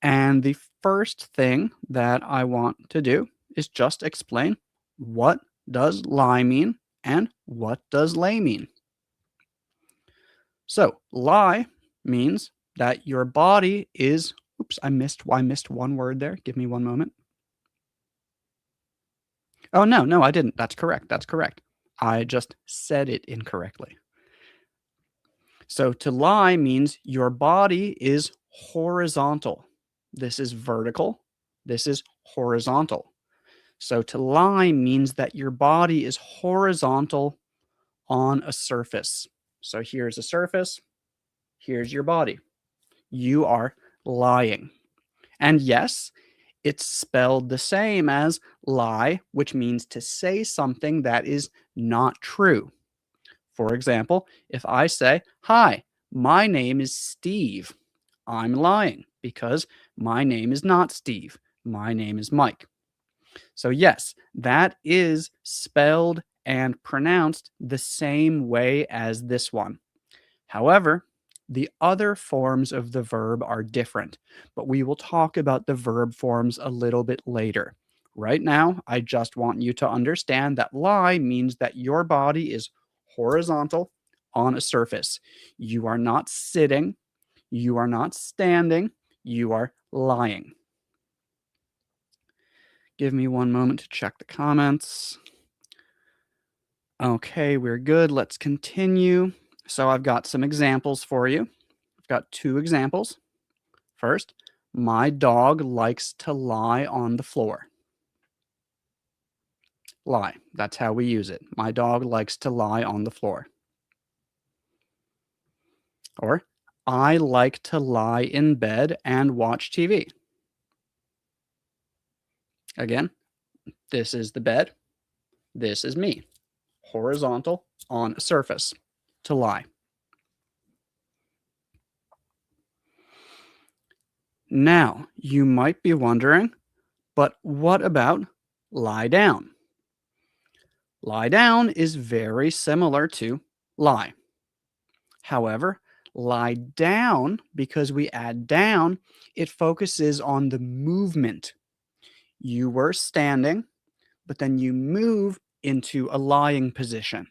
And the first thing that I want to do is just explain what does lie mean and what does lay mean. So, lie means that your body is, oops, I missed one word there. Give me one moment. Oh, no, I didn't. That's correct. That's correct. I just said it incorrectly. So to lie means your body is horizontal. This is vertical. This is horizontal. So to lie means that your body is horizontal on a surface. So here's a surface. Here's your body. You are lying. And yes, it's spelled the same as lie, which means to say something that is not true. For example, if I say, "Hi, my name is Steve," I'm lying because my name is not Steve. My name is Mike. So, yes, that is spelled and pronounced the same way as this one. However, the other forms of the verb are different, but we will talk about the verb forms a little bit later. Right now, I just want you to understand that lie means that your body is horizontal on a surface. You are not sitting, you are not standing, you are lying. Give me one moment to check the comments. Okay, we're good. Let's continue. So I've got some examples for you. I've got two examples. First, my dog likes to lie on the floor. Lie. That's how we use it. My dog likes to lie on the floor. Or, I like to lie in bed and watch TV. Again, this is the bed. This is me. Horizontal on a surface. To lie. Now, you might be wondering, but what about lie down? Lie down is very similar to lie. However, lie down, because we add down, it focuses on the movement. You were standing, but then you move into a lying position.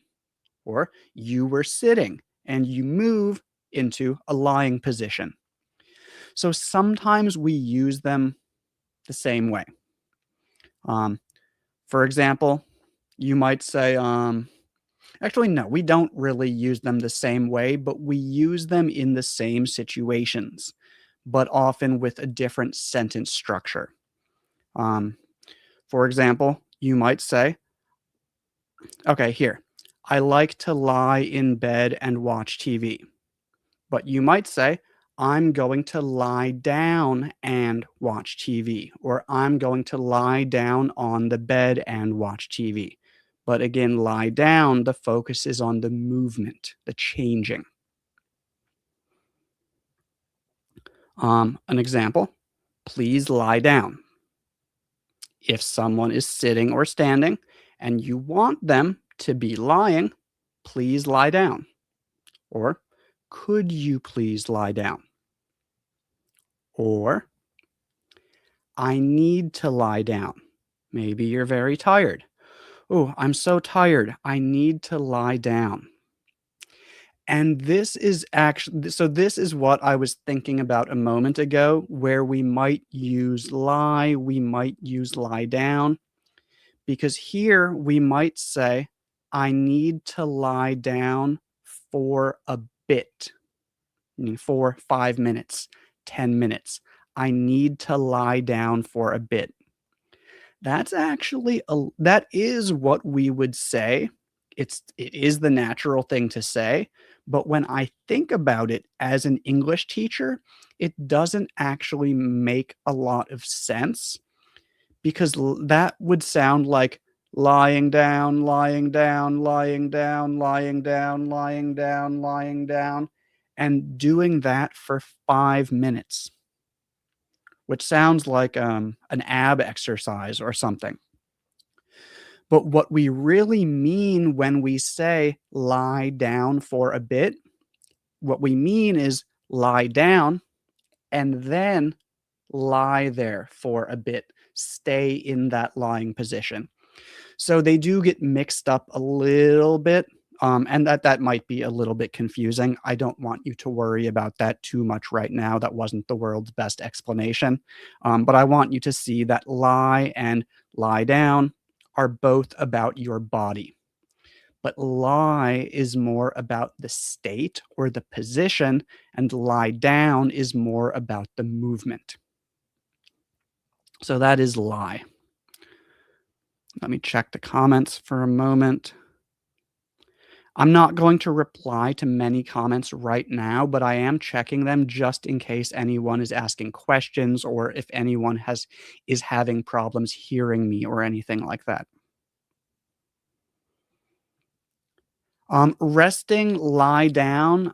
Or you were sitting and you move into a lying position. So sometimes we use them the same way. For example, you might say, actually, no, we don't really use them the same way, but we use them in the same situations, but often with a different sentence structure. Um, for example, you might say, okay, here, I like to lie in bed and watch TV. But you might say, I'm going to lie down and watch TV, or I'm going to lie down on the bed and watch TV. But again, lie down, the focus is on the movement, the changing. An example, please lie down. If someone is sitting or standing and you want them to be lying, please lie down. Or, could you please lie down? Or, I need to lie down. Maybe you're very tired. Oh, I'm so tired. I need to lie down. And this is what I was thinking about a moment ago, where we might use lie, we might use lie down, because here we might say, I need to lie down for a bit, for 5 minutes, 10 minutes. I need to lie down for a bit. That is what we would say. It is the natural thing to say, but when I think about it as an English teacher, it doesn't actually make a lot of sense, because that would sound like lying down, lying down, lying down, lying down, lying down, lying down, and doing that for 5 minutes, which sounds like an ab exercise or something. But what we really mean when we say lie down for a bit, what we mean is lie down and then lie there for a bit, stay in that lying position. So they do get mixed up a little bit, and that might be a little bit confusing. I don't want you to worry about that too much right now. That wasn't the world's best explanation. But I want you to see that lie and lie down are both about your body. But lie is more about the state or the position, and lie down is more about the movement. So that is lie. Let me check the comments for a moment. I'm not going to reply to many comments right now, but I am checking them just in case anyone is asking questions or if anyone is having problems hearing me or anything like that. Resting, lie down,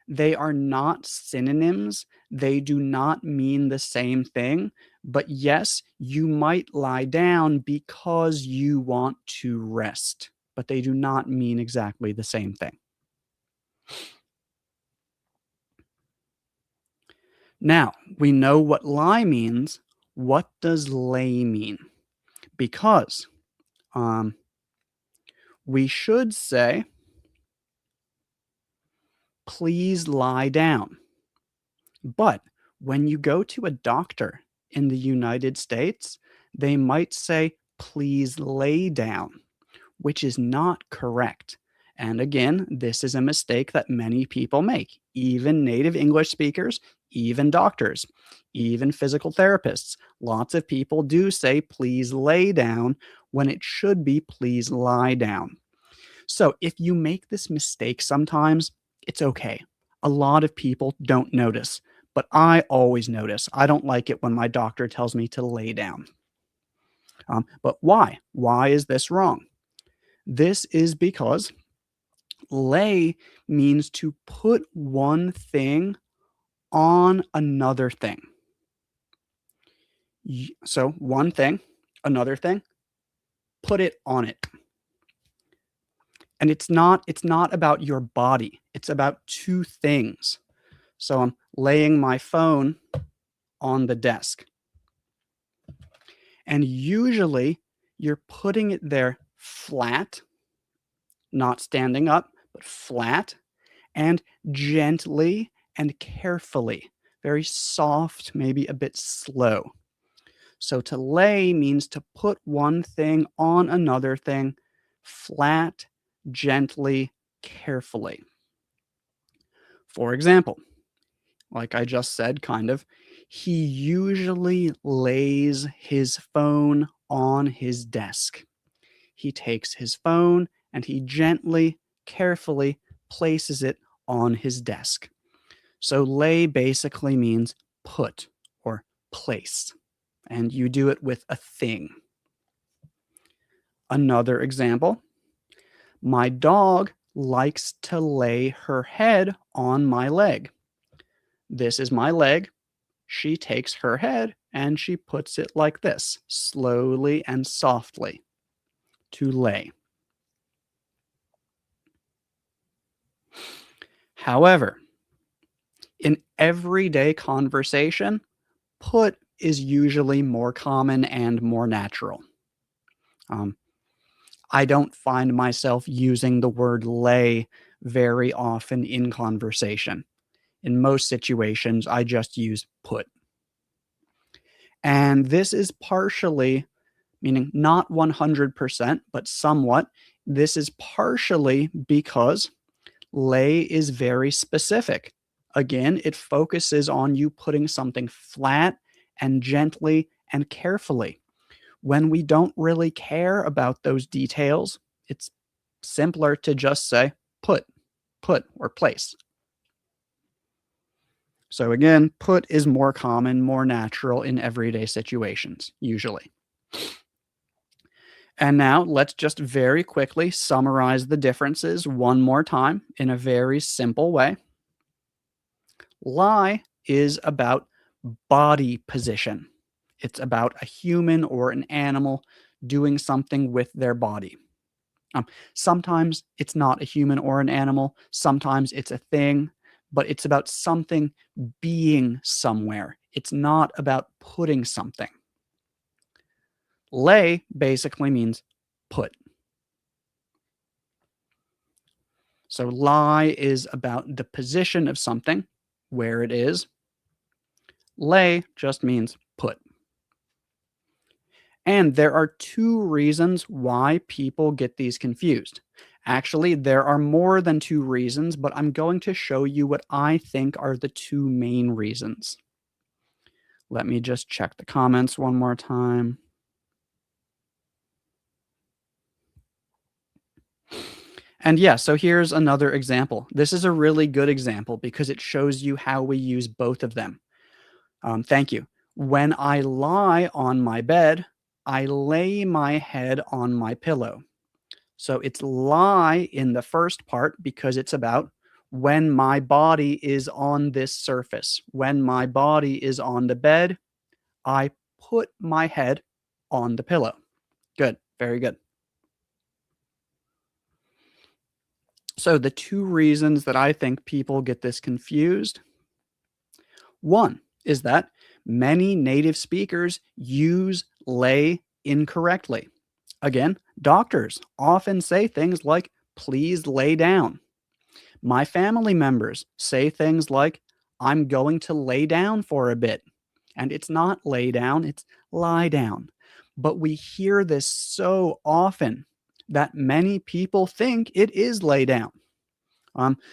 they are not synonyms. They do not mean the same thing. But yes, you might lie down because you want to rest, but they do not mean exactly the same thing. Now, we know what lie means. What does lay mean? Because we should say, please lie down. But when you go to a doctor in the United States, they might say, please lay down, which is not correct. And again, this is a mistake that many people make, even native English speakers, even doctors, even physical therapists. Lots of people do say, please lay down, when it should be, please lie down. So if you make this mistake sometimes, it's okay. A lot of people don't notice, but I always notice. I don't like it when my doctor tells me to lay down. But why? Why is this wrong? This is because lay means to put one thing on another thing. So one thing, another thing, put it on it. And it's not about your body. It's about two things. So I'm laying my phone on the desk. And usually you're putting it there flat, not standing up, but flat, and gently and carefully, very soft, maybe a bit slow. So to lay means to put one thing on another thing, flat, gently, carefully. For example, like I just said, kind of, he usually lays his phone on his desk. He takes his phone and he gently, carefully places it on his desk. So lay basically means put or place, and you do it with a thing. Another example, my dog likes to lay her head on my leg. This is my leg. She takes her head and she puts it like this, slowly and softly, to lay. However, in everyday conversation, put is usually more common and more natural. I don't find myself using the word lay very often in conversation. In most situations, I just use put. And this is partially, meaning not 100%, but somewhat, this is partially because lay is very specific. Again, it focuses on you putting something flat and gently and carefully. When we don't really care about those details, it's simpler to just say put, or place. So again, put is more common, more natural in everyday situations, usually. And now let's just very quickly summarize the differences one more time in a very simple way. Lie is about body position. It's about a human or an animal doing something with their body. Sometimes it's not a human or an animal. Sometimes it's a thing, but it's about something being somewhere. It's not about putting something. Lay basically means put. So lie is about the position of something, where it is. Lay just means put. And there are two reasons why people get these confused. Actually, there are more than two reasons, but I'm going to show you what I think are the two main reasons. Let me just check the comments one more time. And yeah, so here's another example. This is a really good example because it shows you how we use both of them. Thank you. When I lie on my bed, I lay my head on my pillow. So it's lie in the first part because it's about when my body is on this surface. When my body is on the bed, I put my head on the pillow. Good. Very good. So the two reasons that I think people get this confused, one is that many native speakers use lay incorrectly. Again, doctors often say things like, please lay down. My family members say things like, I'm going to lay down for a bit. And it's not lay down, it's lie down. But we hear this so often that many people think it is lay down.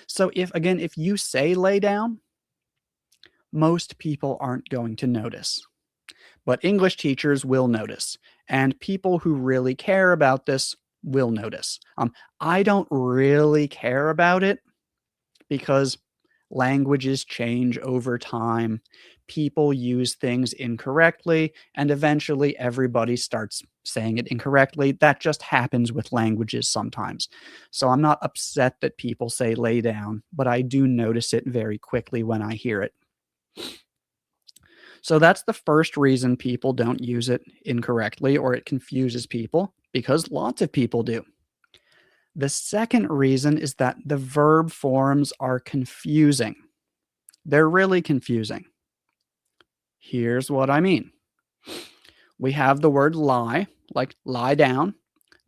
So if you say lay down, most people aren't going to notice. But English teachers will notice, and people who really care about this will notice. I don't really care about it because languages change over time. People use things incorrectly, and eventually everybody starts saying it incorrectly. That just happens with languages sometimes. So I'm not upset that people say lay down, but I do notice it very quickly when I hear it. So that's the first reason people don't use it incorrectly or it confuses people because lots of people do. The second reason is that the verb forms are confusing. They're really confusing. Here's what I mean. We have the word lie, like lie down.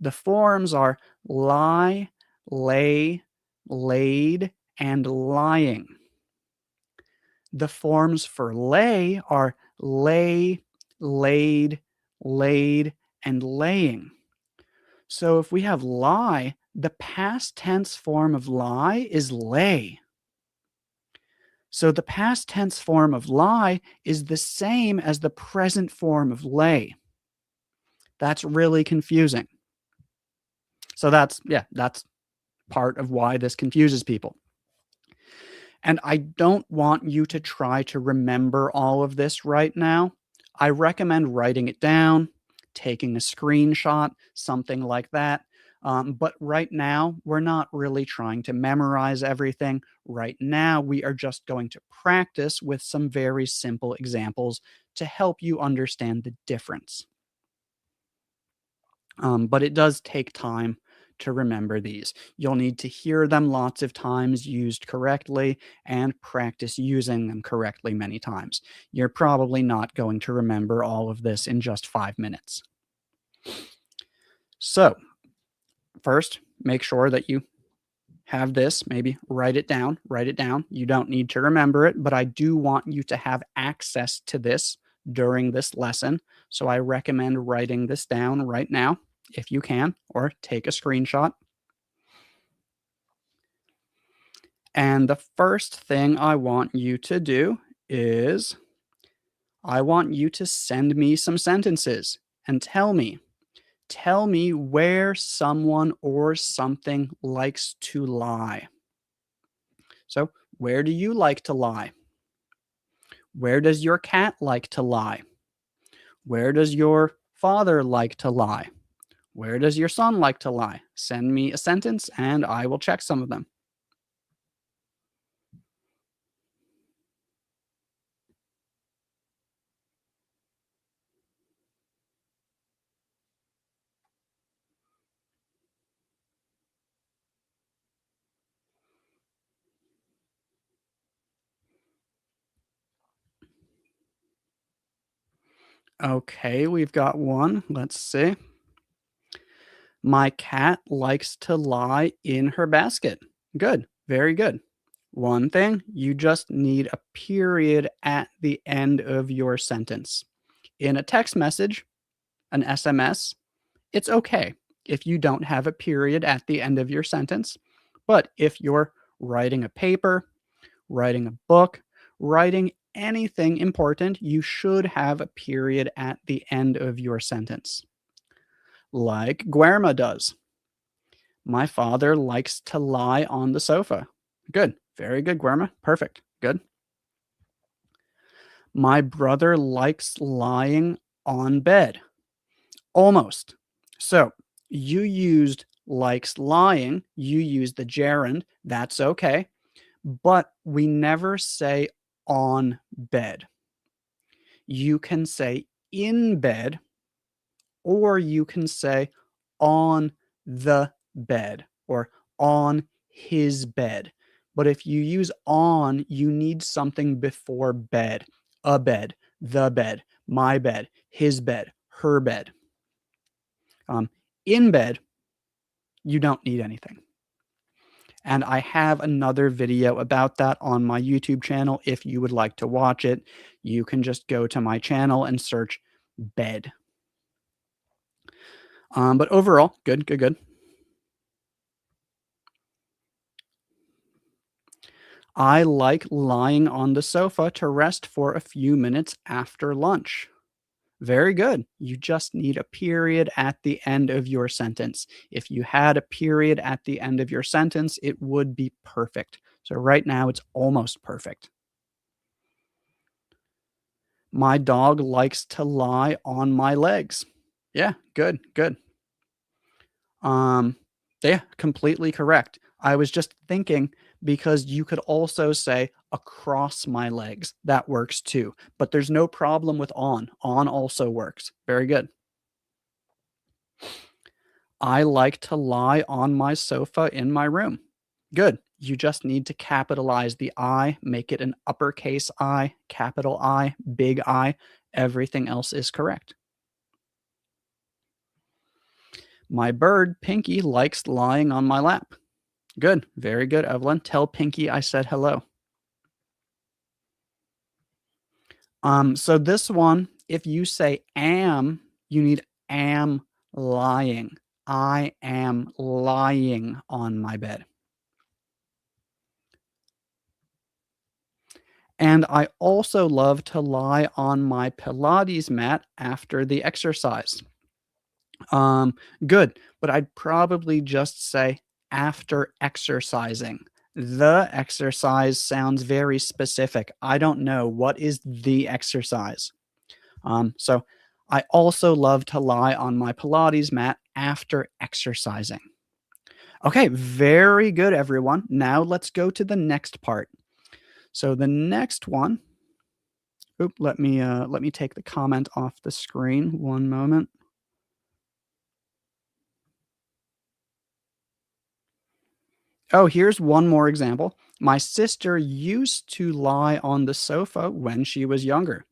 The forms are lie, lay, laid, and lying. The forms for lay are lay, laid, laid, and laying. So if we have lie, the past tense form of lie is lay. So the past tense form of lie is the same as the present form of lay. That's really confusing. So that's part of why this confuses people. And I don't want you to try to remember all of this right now. I recommend writing it down, taking a screenshot, something like that. But right now, we're not really trying to memorize everything. Right now, we are just going to practice with some very simple examples to help you understand the difference. But it does take time to remember these. You'll need to hear them lots of times used correctly and practice using them correctly many times. You're probably not going to remember all of this in just 5 minutes. So, first, make sure that you have this, maybe write it down, write it down. You don't need to remember it, but I do want you to have access to this during this lesson. So I recommend writing this down right now if you can, or take a screenshot. And the first thing I want you to do is I want you to send me some sentences and tell me where someone or something likes to lie. So, where do you like to lie? Where does your cat like to lie? Where does your father like to lie? Where does your son like to lie? Send me a sentence and I will check some of them. Okay, we've got one. Let's see. My cat likes to lie in her basket. Good. Very good. One thing, you just need a period at the end of your sentence. In a text message, an SMS, it's okay if you don't have a period at the end of your sentence. But if you're writing a paper, writing a book, writing anything important, you should have a period at the end of your sentence. Like Guerma does. My father likes to lie on the sofa. Good. Very good, Guerma. Perfect. Good. My brother likes lying on bed. Almost. So you used likes lying, you used the gerund. That's okay. But we never say on bed. You can say in bed, or you can say on the bed or on his bed. But if you use on, you need something before bed. A bed, the bed, my bed, his bed, her bed. Um, in bed, you don't need anything. And I have another video about that on my YouTube channel. If you would like to watch it, you can just go to my channel and search bed. But overall, good, good, good. I like lying on the sofa to rest for a few minutes after lunch. Very good. You just need a period at the end of your sentence. If you had a period at the end of your sentence, it would be perfect. So right now it's almost perfect. My dog likes to lie on my legs. Yeah, good, good. Um, yeah, completely correct. I was just thinking because you could also say across my legs. That works too. But there's no problem with on. On also works. Very good. I like to lie on my sofa in my room. Good. You just need to capitalize the I, make it an uppercase I, capital I, big I. Everything else is correct. My bird, Pinky, likes lying on my lap. Good. Very good, Evelyn. Tell Pinky I said hello. So this one, if you say am, you need am lying. I am lying on my bed. And I also love to lie on my Pilates mat after the exercise. Um, Good, but I'd probably just say after exercising. The exercise sounds very specific. I don't know what is the exercise. So I also love to lie on my Pilates mat after exercising. Okay, very good, everyone. Now let's go to the next part. So the next one. Oop, let me take the comment off the screen. One moment. Oh, here's one more example. My sister used to lie on the sofa when she was younger.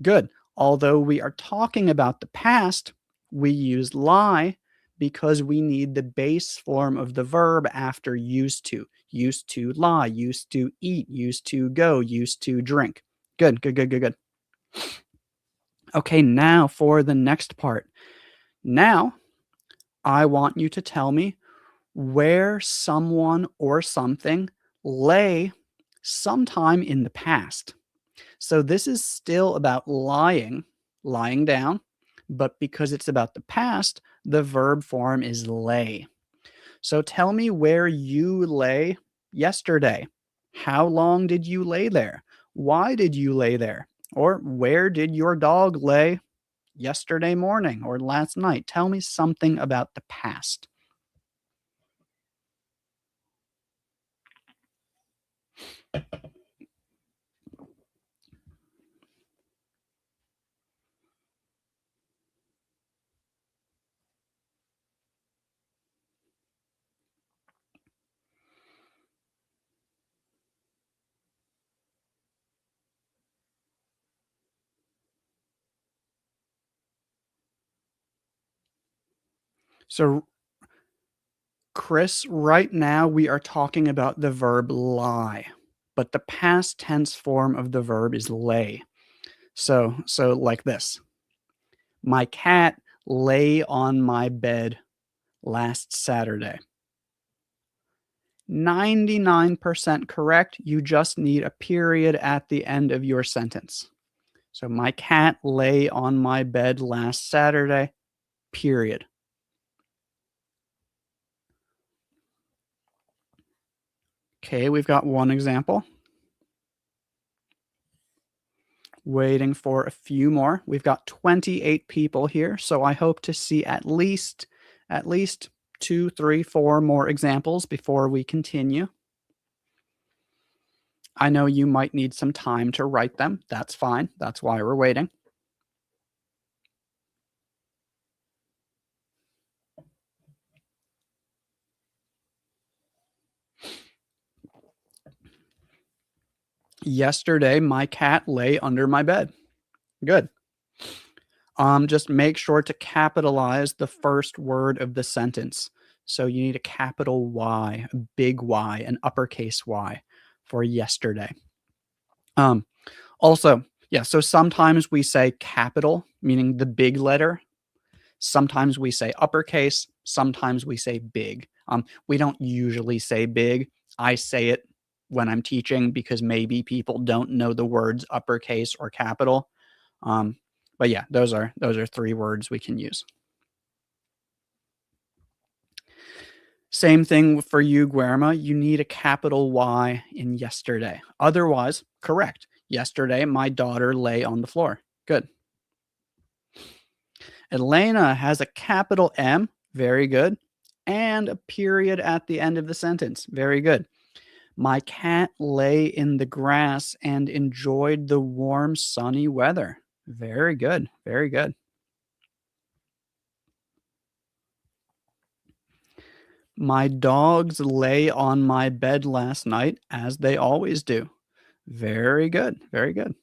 Good. Although we are talking about the past, we use lie because we need the base form of the verb after used to. Used to lie, used to eat, used to go, used to drink. Good, good, good, good, good. Okay, now for the next part. Now, I want you to tell me where someone or something lay sometime in the past. So this is still about lying, lying down, but because it's about the past, the verb form is lay. So tell me where you lay yesterday. How long did you lay there? Why did you lay there? Or where did your dog lay yesterday morning or last night? Tell me something about the past. So, Chris, right now we are talking about the verb lie, but the past tense form of the verb is lay. So like this. My cat lay on my bed last Saturday. 99% correct. You just need a period at the end of your sentence. So my cat lay on my bed last Saturday, period. Okay, we've got one example. Waiting for a few more. We've got 28 people here, so I hope to see at least 2, 3, 4 more examples before we continue. I know you might need some time to write them. That's fine. That's why we're waiting. Yesterday, my cat lay under my bed. Good. Just make sure to capitalize the first word of the sentence. So you need a capital Y, a big Y, an uppercase Y for yesterday. Um, Also, yeah, so sometimes we say capital, meaning the big letter. Sometimes we say uppercase. Sometimes we say big. We don't usually say big. I say it when I'm teaching because maybe people don't know the words uppercase or capital. Um, but yeah, those are 3 words we can use. Same thing for you, Guerma. You need a capital Y in yesterday. Otherwise, correct. Yesterday, my daughter lay on the floor. Good. Elena has a capital M. Very good. And a period at the end of the sentence. Very good. My cat lay in the grass and enjoyed the warm, sunny weather. Very good. Very good. My dogs lay on my bed last night, as they always do. Very good. Very good.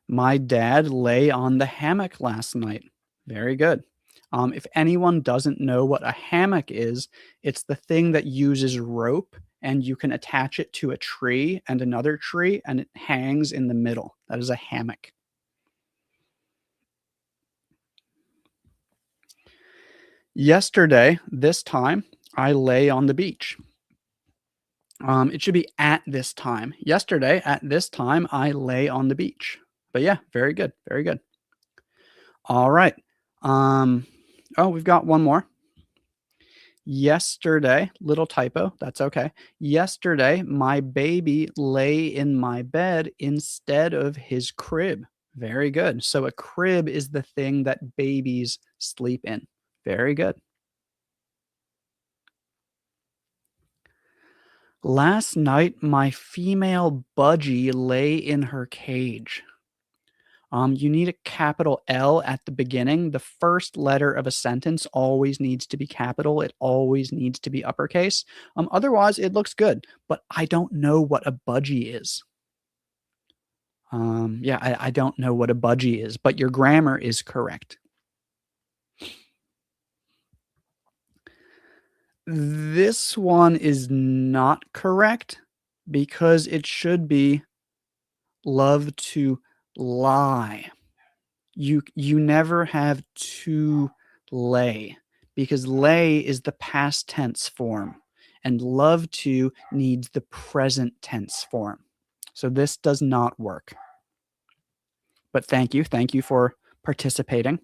My dad lay on the hammock last night. Very good. If anyone doesn't know what a hammock is, it's the thing that uses rope and you can attach it to a tree and another tree and it hangs in the middle. That is a hammock. Yesterday, this time, I lay on the beach. It should be at this time. Yesterday, at this time, I lay on the beach. But yeah, very good. Very good. All right. Oh, we've got one more. Yesterday, little typo, that's okay. Yesterday, my baby lay in my bed instead of his crib. Very good. So a crib is the thing that babies sleep in. Very good. Last night, my female budgie lay in her cage. You need a capital L at the beginning. The first letter of a sentence always needs to be capital. It always needs to be uppercase. Otherwise, it looks good. But I don't know what a budgie is. Yeah, I don't know what a budgie is, but your grammar is correct. This one is not correct because it should be love to lie. You never have to lay because lay is the past tense form and love to needs the present tense form. So this does not work. But thank you. Thank you for participating.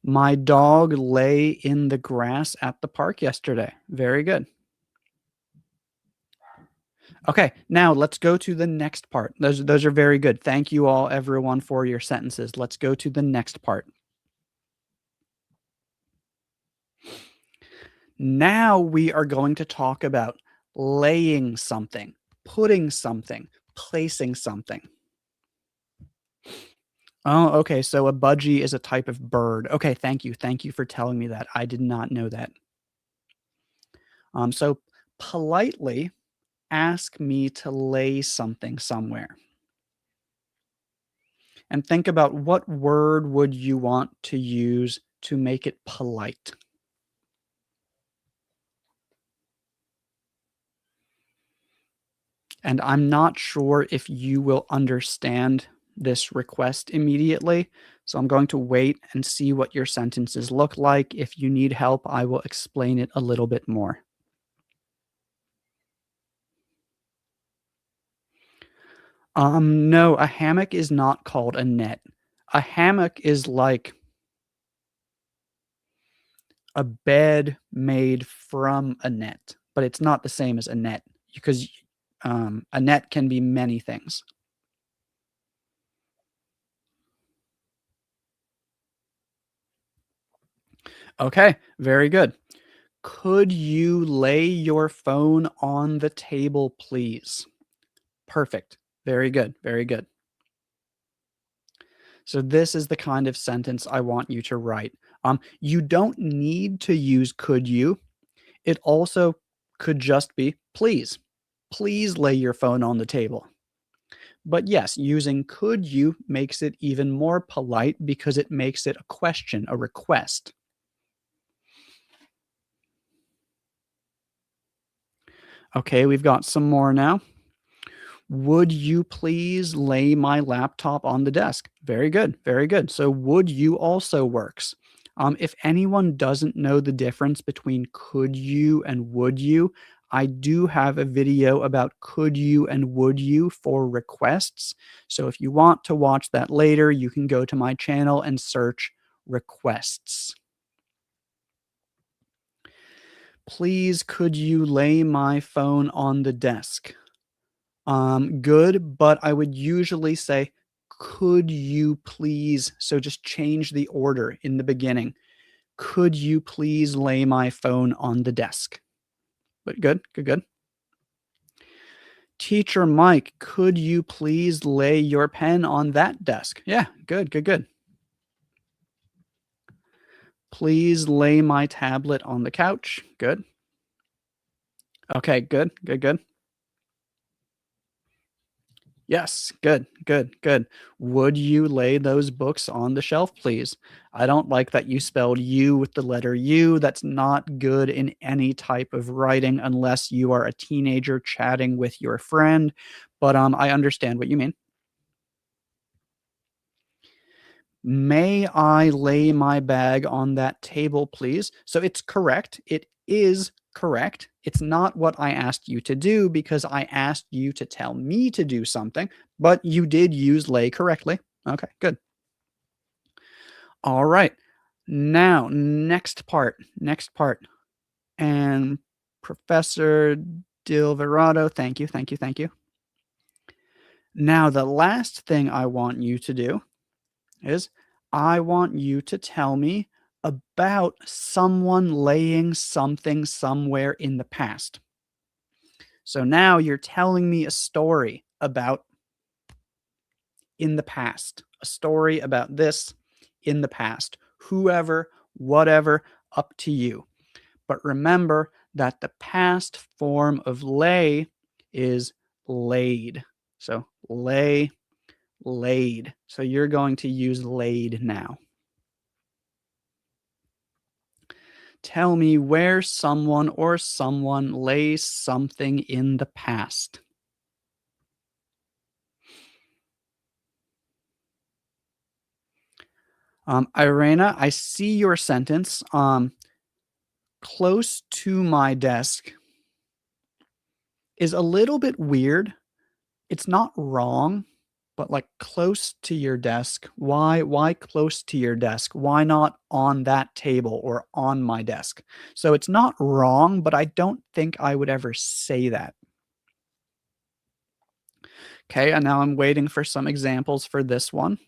My dog lay in the grass at the park yesterday. Very good. Okay, now let's go to the next part. Those are very good. Thank you all, everyone, for your sentences. Let's go to the next part. Now we are going to talk about laying something, putting something, placing something. Oh, okay. So a budgie is a type of bird. Okay, thank you. Thank you for telling me that. I did not know that. So politely ask me to lay something somewhere. And think about what word would you want to use to make it polite? And I'm not sure if you will understand this request immediately. So I'm going to wait and see what your sentences look like. If you need help, I will explain it a little bit more. No, a hammock is not called a net. A hammock is like a bed made from a net, but it's not the same as a net because a net can be many things. Okay, very good. Could you lay your phone on the table, please? Perfect. Very good. Very good. So this is the kind of sentence I want you to write. You don't need to use could you. It also could just be please. Please lay your phone on the table. But yes, using could you makes it even more polite because it makes it a question, a request. Okay, we've got some more now. Would you please lay my laptop on the desk? Very good. Very good. So would you also works. If anyone doesn't know the difference between could you and would you, I do have a video about could you and would you for requests. So if you want to watch that later, you can go to my channel and search requests. Please, could you lay my phone on the desk? Good, but I would usually say, could you please? So just change the order in the beginning. Could you please lay my phone on the desk? But good, good, good. Teacher Mike, could you please lay your pen on that desk? Yeah, good, good, good. Please lay my tablet on the couch. Good. Okay, good, good, good. Yes, good, good, good. Would you lay those books on the shelf, please? I don't like that you spelled you with the letter U. That's not good in any type of writing unless you are a teenager chatting with your friend. But I understand what you mean. May I lay my bag on that table, please? So it's correct. It is correct. It's not what I asked you to do because I asked you to tell me to do something, but you did use lay correctly. Okay, good. All right. Now, next part. Next part. And Professor Dilverado, thank you, thank you, thank you. Now, the last thing I want you to do is I want you to tell me about someone laying something somewhere in the past. So now you're telling me a story about in the past, a story about this in the past, whoever, whatever, up to you. But remember that the past form of lay is laid. So lay, laid. So you're going to use laid now. Tell me where someone or someone lays something in the past. Irena, I see your sentence. Close to my desk is a little bit weird. It's not wrong, but like close to your desk. Why close to your desk? Why not on that table or on my desk? So it's not wrong, but I don't think I would ever say that. Okay, and now I'm waiting for some examples for this one.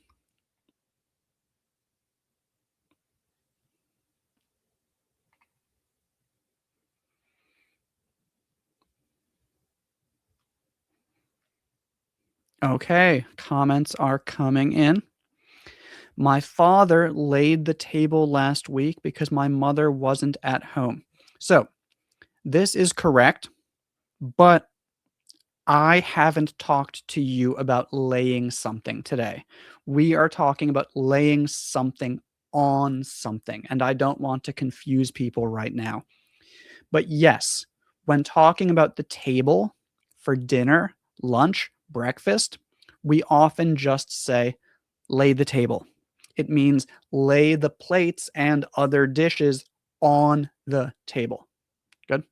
Okay, comments are coming in. My father laid the table last week because my mother wasn't at home. So this is correct, but I haven't talked to you about laying something today. We are talking about laying something on something, and I don't want to confuse people right now. But yes, when talking about the table for dinner, lunch, breakfast, we often just say, lay the table. It means lay the plates and other dishes on the table. Good.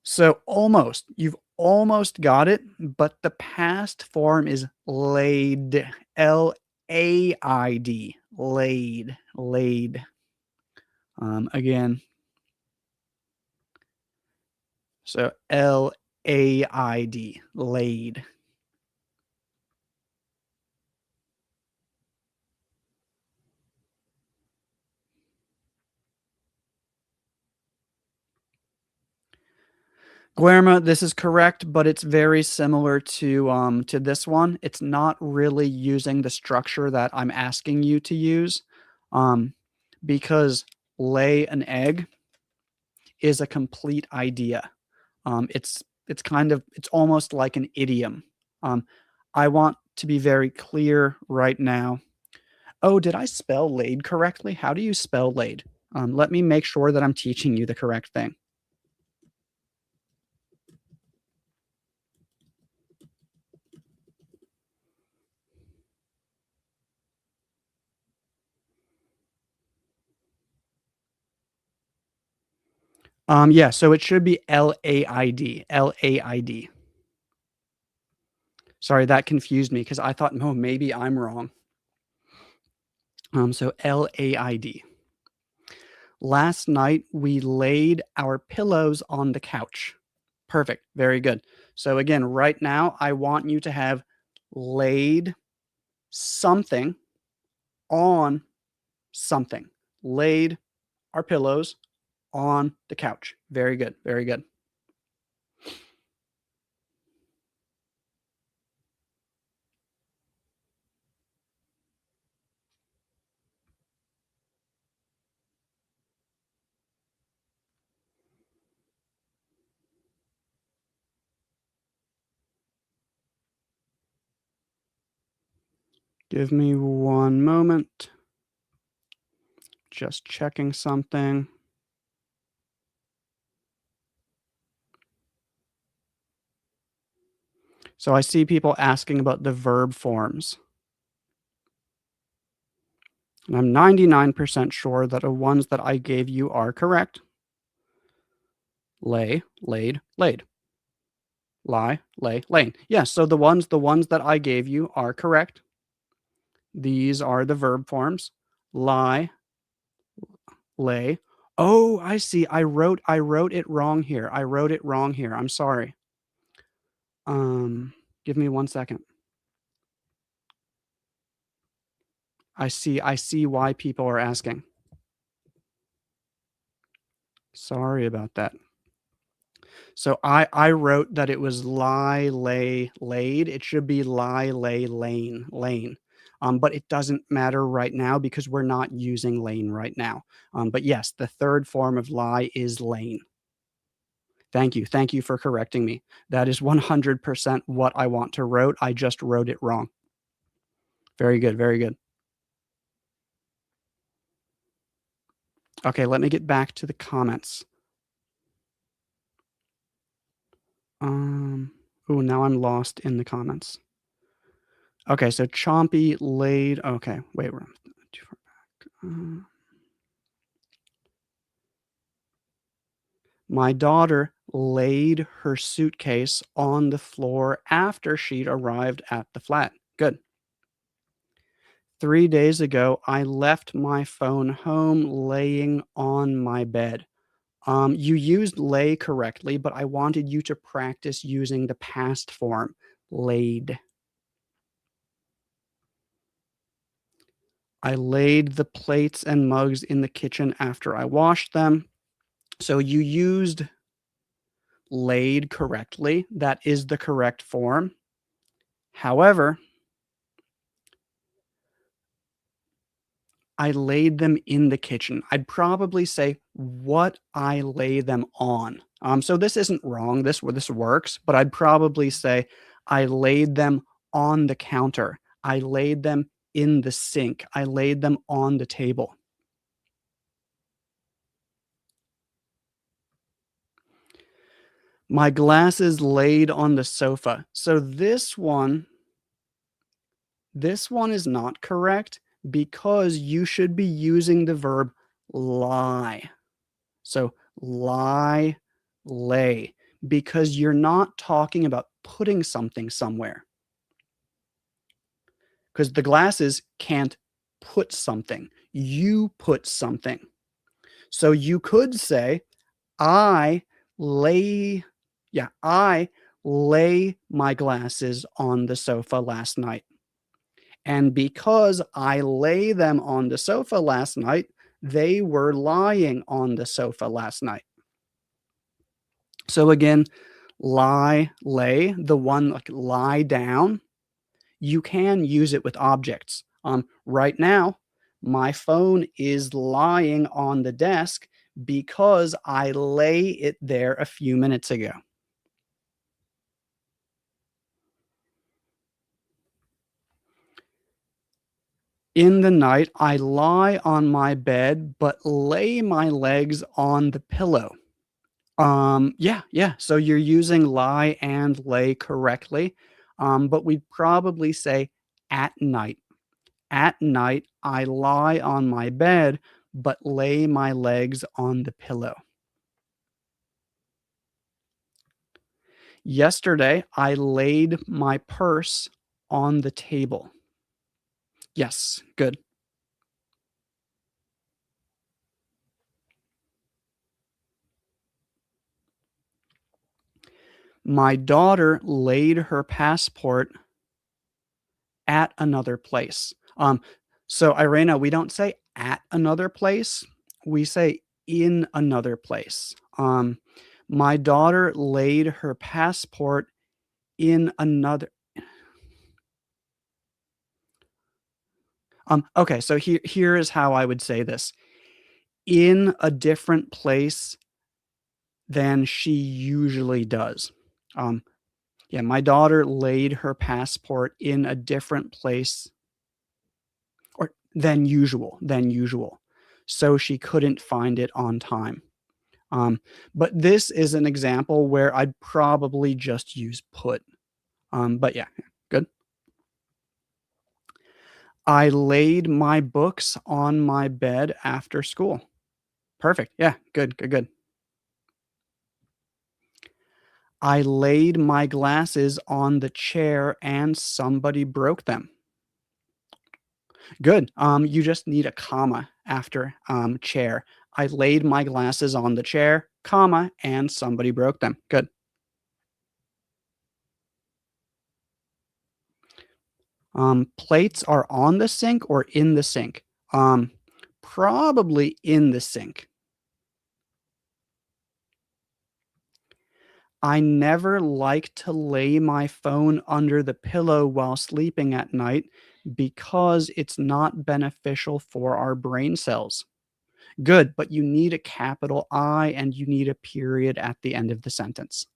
So you've almost got it, but the past form is laid. Laid. Laid. Again, so laid. Laid. Guillermo, this is correct, but it's very similar to this one. It's not really using the structure that I'm asking you to use, um, because lay an egg is a complete idea. It's almost like an idiom. Um, I want to be very clear right now. Oh, did I spell laid correctly? How do you spell laid? Let me make sure that I'm teaching you the correct thing. Yeah, so it should be Laid. Laid. Sorry, that confused me because I thought, no, maybe I'm wrong. So Laid. Last night we laid our pillows on the couch. Perfect. Very good. So again, right now I want you to have laid something on something. Laid our pillows on the couch. Very good. Very good. Give me one moment. Just checking something. So I see people asking about the verb forms. And I'm 99% sure that the ones that I gave you are correct. Lay, laid, laid. Lie, lay, lain. Yes, so the ones that I gave you are correct. These are the verb forms. Lie, lay. Oh, I see. I wrote it wrong here. I wrote it wrong here. I'm sorry. Um, Give me 1 second. I see why people are asking. Sorry about that. So I wrote that it was lie, lay, laid. It should be lie, lay, lane, lane. But it doesn't matter right now because we're not using lane right now. But yes, the third form of lie is lane. Thank you. Thank you for correcting me. That is 100% what I want to wrote. I just wrote it wrong. Very good. Very good. Okay, let me get back to the comments. Um, oh, now I'm lost in the comments. Okay, so chompy laid. Okay, wait, we're too far back. My daughter laid her suitcase on the floor after she'd arrived at the flat. Good. 3 days ago, I left my phone home laying on my bed. You used lay correctly, but I wanted you to practice using the past form, laid. I laid the plates and mugs in the kitchen after I washed them. So you used laid correctly. That is the correct form. However, I laid them in the kitchen. I'd probably say what I lay them on. So this isn't wrong. This works, but I'd probably say I laid them on the counter. I laid them in the sink. I laid them on the table. My glasses laid on the sofa. So this one is not correct because you should be using the verb lie. So lie, lay, because you're not talking about putting something somewhere. Because the glasses can't put something. You put something. So you could say, I lay, I lay my glasses on the sofa last night. And because I lay them on the sofa last night, they were lying on the sofa last night. So again, lie, lay, the one like lie down, you can use it with objects. Right now, my phone is lying on the desk because I lay it there a few minutes ago. In the night, I lie on my bed, but lay my legs on the pillow. Yeah. So you're using lie and lay correctly. But we'd probably say at night. At night, I lie on my bed, but lay my legs on the pillow. Yesterday, I laid my purse on the table. Yes, good. My daughter laid her passport at another place. So Irena, we don't say at another place, we say in another place. My daughter laid her passport in another. Okay, so here is how I would say this. In a different place than she usually does. Um, yeah, my daughter laid her passport in a different place or than usual. So she couldn't find it on time. But this is an example where I'd probably just use put. But yeah, good. I laid my books on my bed after school. Perfect. Yeah, good. I laid my glasses on the chair and somebody broke them. Good. You just need a comma after chair. I laid my glasses on the chair, comma, and somebody broke them. Good. Plates are on the sink or in the sink? Probably in the sink. I never like to lay my phone under the pillow while sleeping at night because it's not beneficial for our brain cells. Good, but you need a capital I and you need a period at the end of the sentence.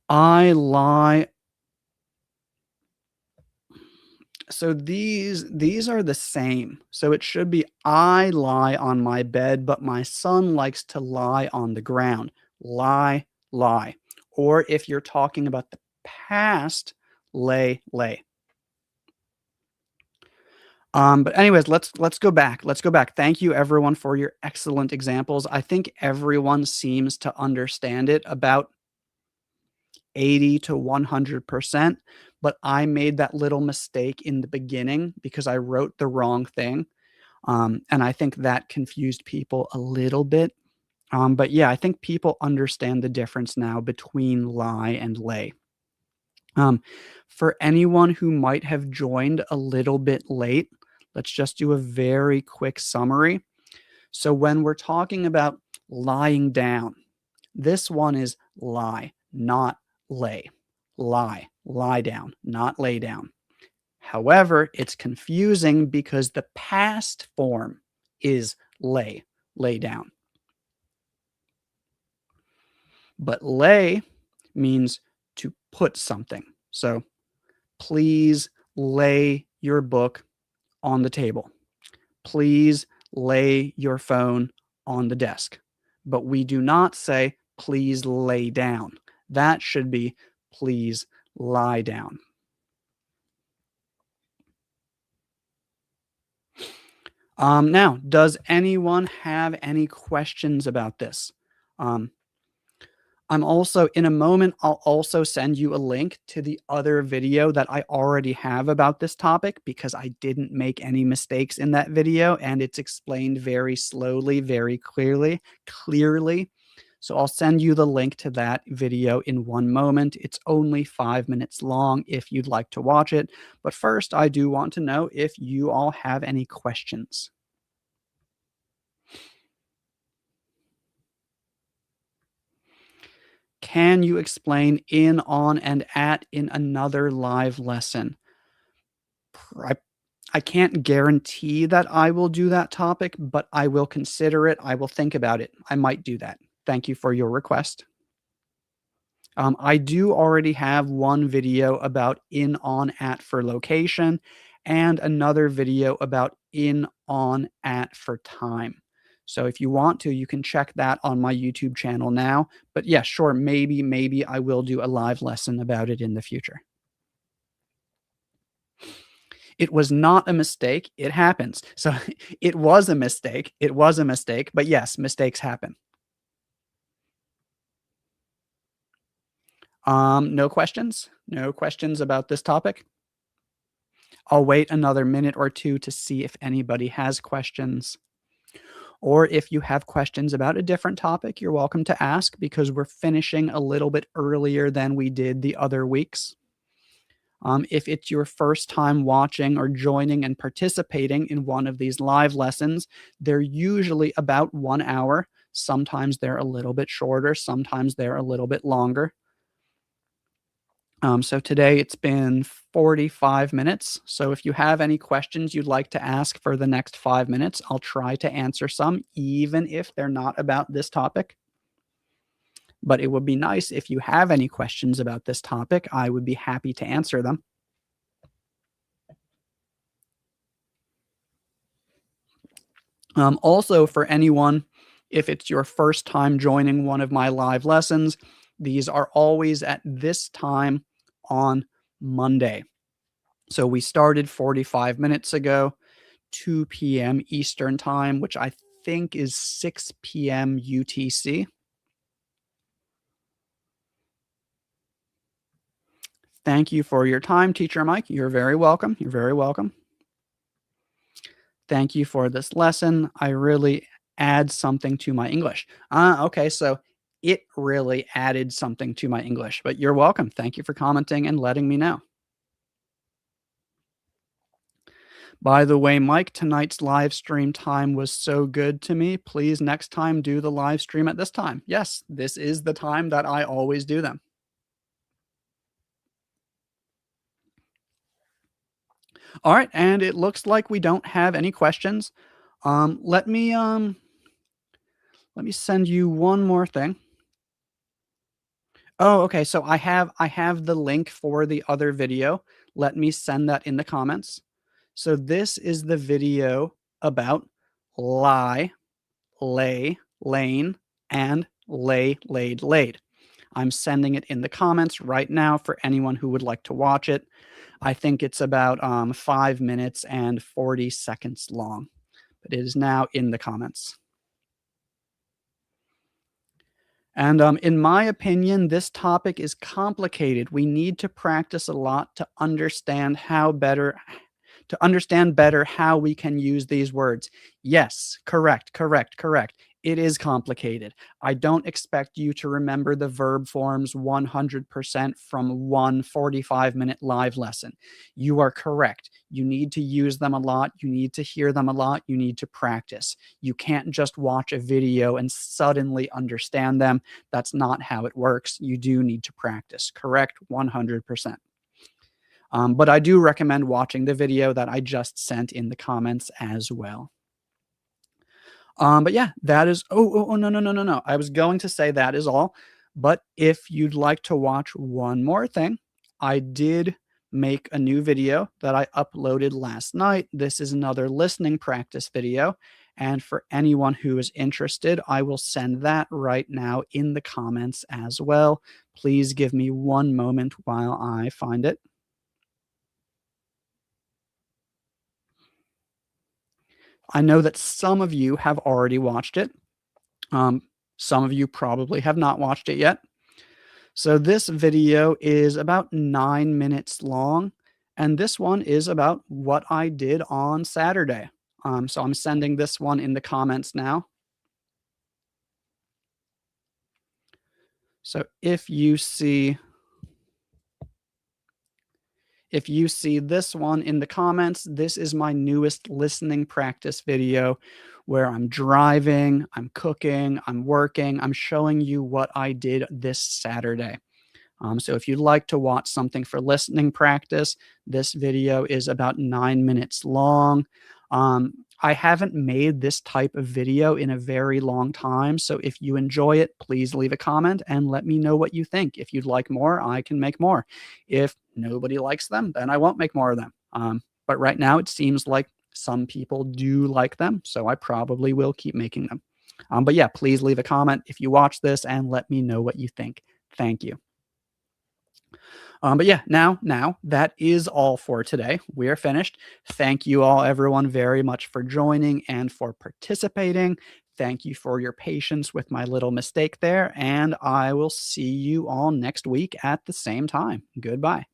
I lie. So these are the same. So it should be I lie on my bed, but my son likes to lie on the ground. Lie, lie. Or if you're talking about the past, lay. But anyways, let's go back. Let's go back. Thank you everyone for your excellent examples. I think everyone seems to understand it about 80 to 100%, but I made that little mistake in the beginning because I wrote the wrong thing. And I think that confused people a little bit. But yeah, I think people understand the difference now between lie and lay. Um, for anyone who might have joined a little bit late, let's just do a very quick summary. So when we're talking about lying down, this one is lie, not lay. Lie down, not lay down. However, it's confusing because the past form is lay, lay down. But lay means to put something. So please lay your book on the table. Please lay your phone on the desk. But we do not say, please lay down. That should be, please lie down. Now, does anyone have any questions about this? Um, I'm also in a moment, I'll also send you a link to the other video that I already have about this topic because I didn't make any mistakes in that video and it's explained very slowly, very clearly. So I'll send you the link to that video in one moment. It's only 5 minutes long if you'd like to watch it. But first, I do want to know if you all have any questions. Can you explain in, on, and at in another live lesson? I, I can't guarantee that I will do that topic, but I will consider it. I will think about it. I might do that. Thank you for your request. I do already have one video about in, on, at for location and another video about in, on, at for time. So if you want to, you can check that on my YouTube channel now. But yeah, sure, maybe I will do a live lesson about it in the future. It was not a mistake. It happens. So it was a mistake. It was a mistake. But yes, mistakes happen. No questions? No questions about this topic? I'll wait another minute or two to see if anybody has questions. Or if you have questions about a different topic, you're welcome to ask because we're finishing a little bit earlier than we did the other weeks. If it's your first time watching or joining and participating in one of these live lessons, they're usually about 1 hour. Sometimes they're a little bit shorter, sometimes they're a little bit longer. So today it's been 45 minutes. So if you have any questions you'd like to ask for the next 5 minutes, I'll try to answer some, even if they're not about this topic. But it would be nice if you have any questions about this topic. I would be happy to answer them. Also, for anyone, if it's your first time joining one of my live lessons, these are always at this time on Monday. So we started 45 minutes ago, 2 p.m. Eastern time, which I think is 6 p.m. UTC. Thank you for your time, Teacher Mike. You're very welcome. You're very welcome. Thank you for this lesson. I really add something to my English. Okay, so it really added something to my English, but you're welcome. Thank you for commenting and letting me know. By the way, Mike, tonight's live stream time was so good to me. Please next time do the live stream at this time. Yes, this is the time that I always do them. All right, and it looks like we don't have any questions. Let me send you one more thing. Oh, okay. So I have the link for the other video. Let me send that in the comments. So this is the video about lie, lay, lain, and lay, laid, laid. I'm sending it in the comments right now for anyone who would like to watch it. I think it's about 5 minutes and 40 seconds long, but it is now in the comments. And in my opinion, this topic is complicated. We need to practice a lot to understand better how we can use these words. Yes, correct. It is complicated. I don't expect you to remember the verb forms 100% from one 45-minute live lesson. You are correct. You need to use them a lot. You need to hear them a lot. You need to practice. You can't just watch a video and suddenly understand them. That's not how it works. You do need to practice. Correct, 100%. But I do recommend watching the video that I just sent in the comments as well. But yeah, that is oh, no, no, no, no, no. I was going to say that is all, but if you'd like to watch one more thing, I did make a new video that I uploaded last night. This is another listening practice video, and for anyone who is interested, I will send that right now in the comments as well. Please give me one moment while I find it. I know that some of you have already watched it. Um, some of you probably have not watched it yet. So this video is about 9 minutes long, and this one is about what I did on Saturday. So I'm sending this one in the comments now. So if you see this one in the comments, this is my newest listening practice video where I'm driving, I'm cooking, I'm working, I'm showing you what I did this Saturday. So if you'd like to watch something for listening practice, this video is about 9 minutes long. I haven't made this type of video in a very long time. So if you enjoy it, please leave a comment and let me know what you think. If you'd like more, I can make more. If nobody likes them, then I won't make more of them. But right now it seems like some people do like them. So I probably will keep making them. But yeah, please leave a comment if you watch this and let me know what you think. Thank you. But yeah, now that is all for today. We are finished. Thank you all, everyone, very much for joining and for participating. Thank you for your patience with my little mistake there, and I will see you all next week at the same time. Goodbye.